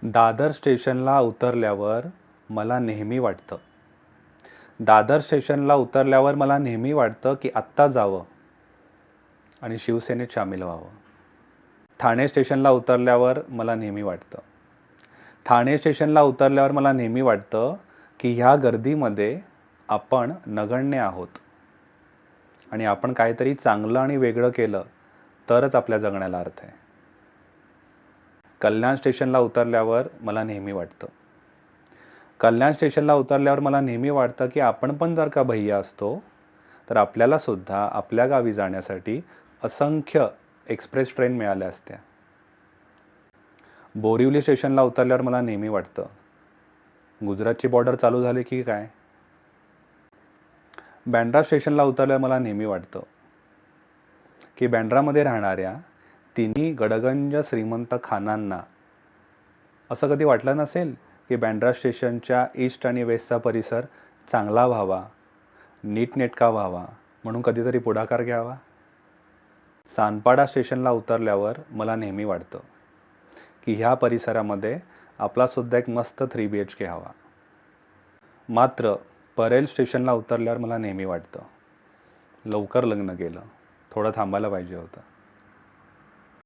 दादर स्टेशनला उतरल्यावर मला नेहमी वाटतं दादर स्टेशनला उतरल्यावर मला नेहमी वाटतं की आत्ता जावं आणि शिवसेनेत सामील व्हावं. ठाणे स्टेशनला उतरल्यावर मला नेहमी वाटतं ठाणे स्टेशनला उतरल्यावर मला नेहमी वाटतं की ह्या गर्दीमध्ये आपण नगण्य आहोत आणि आपण काहीतरी चांगलं आणि वेगळं केलं तरच आपल्या जगण्याला अर्थ आहे. कल्याण स्टेशनला उतरल्यावर मला नेहमी वाटतं कल्याण स्टेशनला उतरल्यावर मला नेहमी वाटतं की आपण पण जर का भैया असतो तर आपल्याला सुद्धा आपल्या गावी जाण्यासाठी असंख्य एक्सप्रेस ट्रेन मिळाल्या असत्या. बोरिवली स्टेशनला उतरल्यावर मला नेहमी वाटतं गुजरातची बॉर्डर चालू झाली की काय. बँड्रा स्टेशनला उतरल्यावर मला नेहमी वाटतं की बँड्रामध्ये राहणाऱ्या तिन्ही गडगंज श्रीमंत खानांना असं कधी वाटलं नसेल की बँड्रा स्टेशनच्या ईस्ट आणि वेस्टचा परिसर चांगला व्हावा, नीटनेटका व्हावा म्हणून कधीतरी पुढाकार घ्यावा. सानपाडा स्टेशनला उतरल्यावर मला नेहमी वाटतं की ह्या परिसरामध्ये आपलासुद्धा एक मस्त 3 BHK हवा. मात्र परेल स्टेशनला उतरल्यावर मला नेहमी वाटतं लवकर लग्न केलं, थोडं थांबायला पाहिजे होतं.